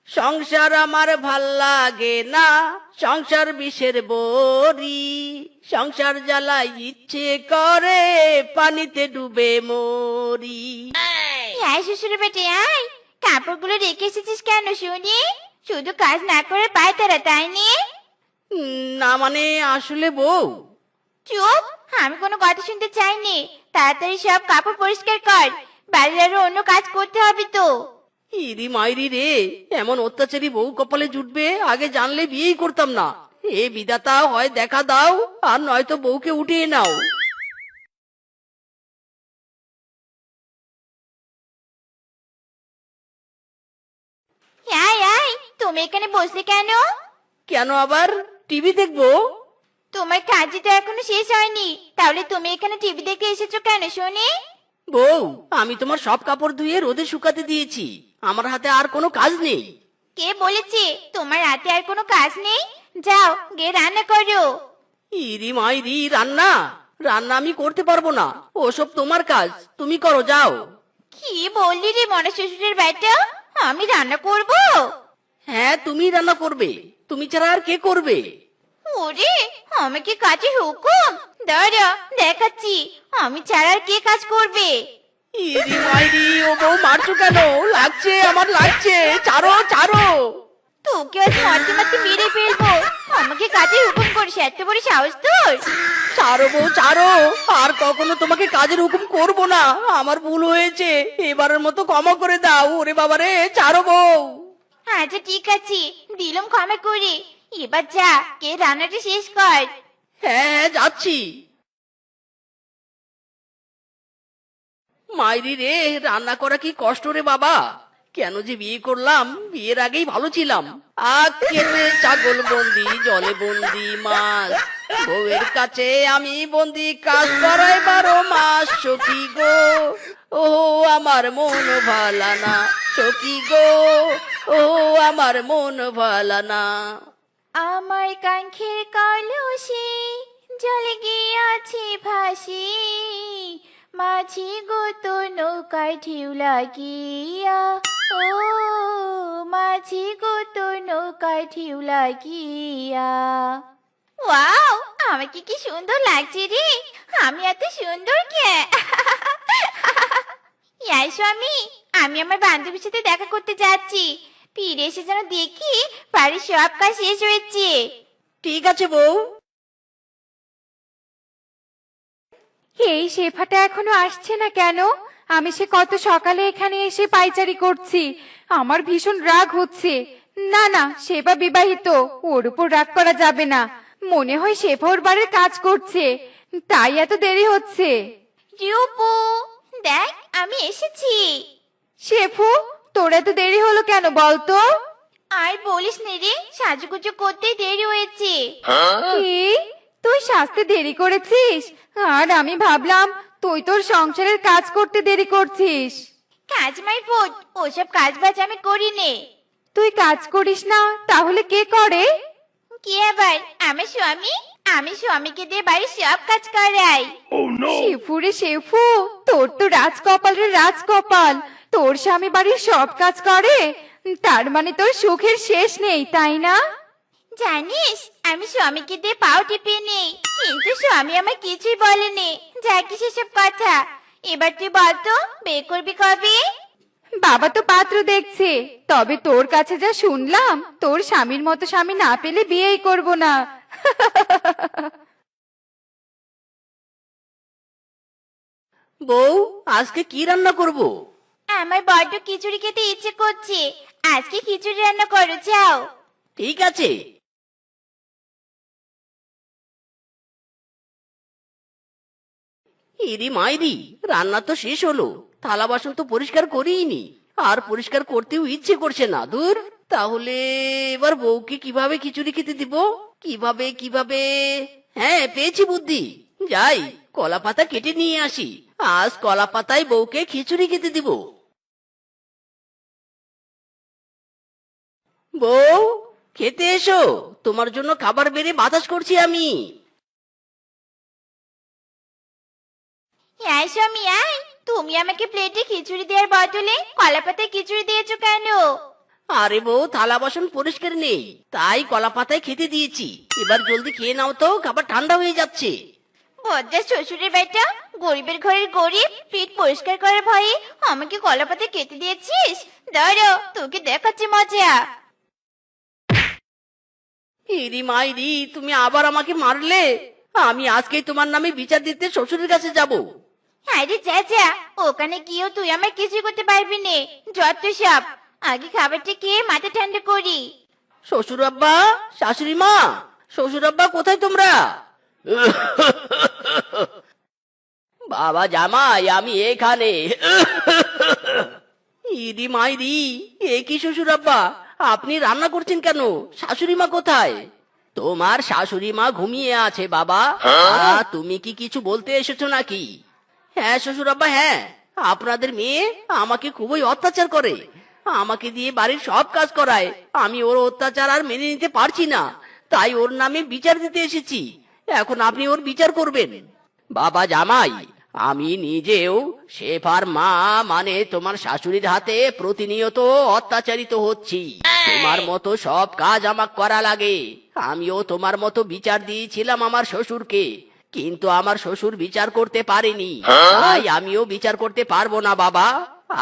সংসার আমার ভাল লাগে না, সংসার বিষের বড়ি। সংসার জ্বালাই ইচ্ছে করে পানিতে ডুবে মরি। আয় শ্বশুর বেটে আয়, কাপড়গুলো রেখে এসেছিস কেন শুনি? শুধু কাজ না করে পায় তারা, তাই নিয়ে? না মানে আসলে বউ। চুপ, আমি কোনো কথা শুনতে চাইনি। তাড়াতাড়ি সব কাপড় পরিষ্কার কর, বাড়ির আরো অন্য কাজ করতে হবে তো। ইরি মাইরি রে, এমন অত্যাচারী বউ কপালে জুটবে আগে জানলে বিয়েই করতাম না। এ বিধাতা, হয় দেখা দাও আর নয়তো বউকে উঠিয়ে নাও। আয় আয়, তুমি এখানে বসলে কেন? কেন আবার টিভি দেখবো? তোমার কাজই তো এখনো শেষ হয়নি, তাহলে তুমি এখানে টিভি দেখতে এসেছো কেন শুনি? বউ, আমি তোমার সব কাপড় ধুয়ে রোদে শুকাতে দিয়েছি, আমার হাতে আর কোনো কাজ নেই। কে বলেছে তোমার হাতে আর কোনো কাজ নেই? যাও গিয়ে রান্না করো। ইরি মাইরি, রান্না? রান্না আমি করতে পারবো না, ওসব তোমার কাজ, তুমি করো যাও। কি বললি রে মনে শ্বশুরের বেটা, আমি রান্না করব? হ্যাঁ, তুমি রান্না করবে, তুমি ছাড়া আর কে করবে? ওরে, আমাকে কাজে হুকুম? দাঁড়া দেখাচ্ছি আমি ছাড়া আর কে কাজ করবে। ইরি মাইরি, ও বউ মারছো কেন? লাগছে, আমার লাগছে, ছাড়ো ছাড়ো। তোকে আজ মারতে মারতে মেরে ফেলবো। আমাকে কাজে হুকুম করিস, এত বড় সাহস তোর? ছাড়ো বউ ছাড়ো, আর কখনো তোমাকে কাজের হুকুম করব না, আমার ভুল হয়েছে, এবারের মতো ক্ষমা করে দাও। ওরে বাবারে, ছাড়ো বউ। আচ্ছা ঠিক আছে, দিলাম ক্ষমা করে। এবার যা কে রান্নাটা শেষ কর। হ্যাঁ হ্যাঁ, যাচ্ছি। মাইরি রে, রান্না করা কি কষ্ট রে বাবা, কেন যে বিয়ে করলাম, বিয়ের আগেই ভালো ছিলাম। আখ খেতে ছাগল বন্দি, জলে বন্দি মাছ, বউয়ের কাছে আমি বন্দি, কাজ করাই 12 মাস। সখী গো, ও আমার মন ভালা না, সখী গো, ও আমার মন ভালা না। আমার কাঙ্ক্ষের কলসি জলে গিয়াছে ভাসি, মাঝি গো তো নৌকায় ঢেউ লাগিয়া, ও মাঝি গো তো নৌকায় ঢেউ লাগিয়া। ওয়াও, আমাকে কি সুন্দর লাগছে রে, আমি এত সুন্দর কে? ইয়াই স্বামী, আমি আমার বান্ধবীর সাথে দেখা করতে যাচ্ছি। ফিরে এসে যেন দেখি বাড়ির সব কাজ শেষ হয়েছে। ঠিক আছে বউ। এই শেফাটা এখনো আসছে না কেন? আমি সে কত সকালে এখানে এসে পাইচারি করছি, আমার ভীষণ রাগ হচ্ছে। না না, শেফা বিবাহিত, ওর উপর রাগ করা যাবে না। মনে হয় শেফা ওর বাড়ির কাজ করছে, তাই এত দেরি হচ্ছে। রূপু, দেখ আমি এসেছি। শেফু, তোর এত দেরি হলো কেন বলতো? আর বলিস নে রে, সাজুগুজু করতেই দেরি হয়েছে। কি, তুই সাজতে দেরি করেছিস? আর আমি ভাবলাম তুই তোর সংসারের কাজ করতে দেরি করছিস। কাজ মাই ফুট, ওসব কাজ বাজ আমি করি নে। তুই কাজ করিস না, তাহলে কে করে? কি আবার, আমার স্বামী। আমি স্বামীকে দিয়ে বাড়ির সব কাজ করাই। শেফু রে শেফু, তোর তো রাজকপাল রে রাজকপাল, তোর স্বামী বাড়ির সব কাজ করে, তার মানে তোর সুখের শেষ নেই, তাই না? জানিস, আমি স্বামীকে দিয়ে পাও টিপে নেই, কিন্তু স্বামী আমার কিছুই বলেনি। যা কি সেসব কথা। এবার তুই বলতো, বিয়ে করবি কবে? বাবা তো পাত্র দেখছে, তবে তোর কাছে যা শুনলাম, তোর স্বামীর মতো স্বামী না পেলে বিয়েই করব না। বউ, আজকে কি রান্না করব? আমার বড্ড খিচুড়ি খেতে ইচ্ছে করছে, আজকে খিচুড়ি রান্না করো যাও। ঠিক আছে। ইরি মাইরি, রান্না তো শেষ হলো, থালা বাসন তো পরিষ্কার করিনি, আর পরিষ্কার করতেও ইচ্ছে করছে না। দূর, তাহলে এবার বউকে কিভাবে খিচুড়ি খেতে দিব? কিভাবে কিভাবে? হ্যাঁ, পেয়েছি বুদ্ধি। যাই, কলা পাতা কেটে নিয়ে আসি, আজ কলা পাতায় বউকে খিচুড়ি খেতে দিব। বউ, খেতে এসো, তোমার জন্য খাবার বেড়ে বাতাস করছি আমি। হ্যাঁ স্বামী আয়, তুমি আমাকে প্লেটে খিচুড়ি দেওয়ার বদলে কলা পাতায় খিচুড়ি দিয়েছো কেন? আরে বউ, থালা বাসন পরিষ্কার নেই, তাই কলা পাতায় খেতে দিয়েছি। এবার জলদি খেয়ে নাও তো, খাবার ঠান্ডা হয়ে যাচ্ছে। বজ্জা শ্বশুরের বেটা, গরিবের ঘরের গরিব, পেট পরিষ্কার করার ভয়ে আমাকে কলাপাতে কেটে দিয়েছিস। দাঁড়া, তোকে দেখাচ্ছি মজা। ইরি মাইরি, তুমি আবার আমাকে মারলে। আমি আজকেই তোমার নামে বিচার দিতে শ্বশুরের কাছে যাব। আরে যা যা, ওখানে গিয়েও তুই আমার কিছু করতে পারবি নে। যত সব, আগে খাবারটা খেয়ে মাথা ঠান্ডা করি। শ্বশুর আব্বা, শাশুড়ি মা, শ্বশুর আব্বা কোথায় তোমরা? বাবা জামাই, আমি এখানে। ইদি মাইরি, এ কি শ্বশুর আব্বা, আপনি রান্না করছেন কেন? শাশুড়ি মা কোথায়? তোমার শাশুড়ি মা ঘুমিয়ে আছে বাবা। তুমি কি কিছু বলতে এসেছো নাকি? হ্যাঁ শ্বশুর আব্বা, হ্যাঁ, আপনাদের মেয়ে আমাকে খুবই অত্যাচার করে, আমাকে দিয়ে বাড়ির সব কাজ করায়। আমি ওর অত্যাচার আর মেনে নিতে পারছি না, তাই ওর নামে বিচার দিতে এসেছি। এখন আপনি ওর বিচার করবেন। বাবা জামাই, আমি নিজেও শেফার মা মানে তোমার শাশুড়ির হাতে প্রতিনিয়ত অত্যাচারিত হচ্ছি। তোমার মতো সব কাজ আমার করা লাগে। আমিও তোমার মতো বিচার দিয়েছিলাম আমার শ্বশুরকে, কিন্তু আমার শ্বশুর বিচার করতে পারেনি, তাই আমিও বিচার করতে পারবো না বাবা।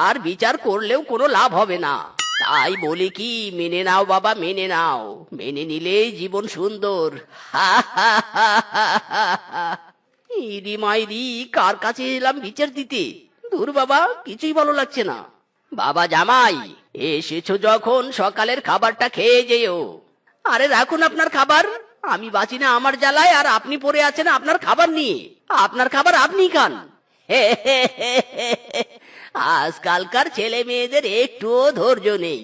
আর বিচার করলেও কোনো লাভ হবে না। তাই বলি কি, মেনে নাও বাবা, মেনে নাও। মেনে নিলেই জীবন সুন্দর। ইরি মাইরি, কার কাছে এলাম বিচার দিতে? দূর বাবা, কিছুই ভালো লাগছে না। বাবা জামাই, এসেছো যখন সকালের খাবারটা খেয়ে যেও। আরে রাখুন আপনার খাবার, আমি বাঁচি না আমার জ্বালায়, আর আপনি পড়ে আছেন আপনার খাবার নিয়ে। আপনার খাবার আপনি খান। আজকালকার ছেলে মেয়েদের একটুও ধৈর্য নেই।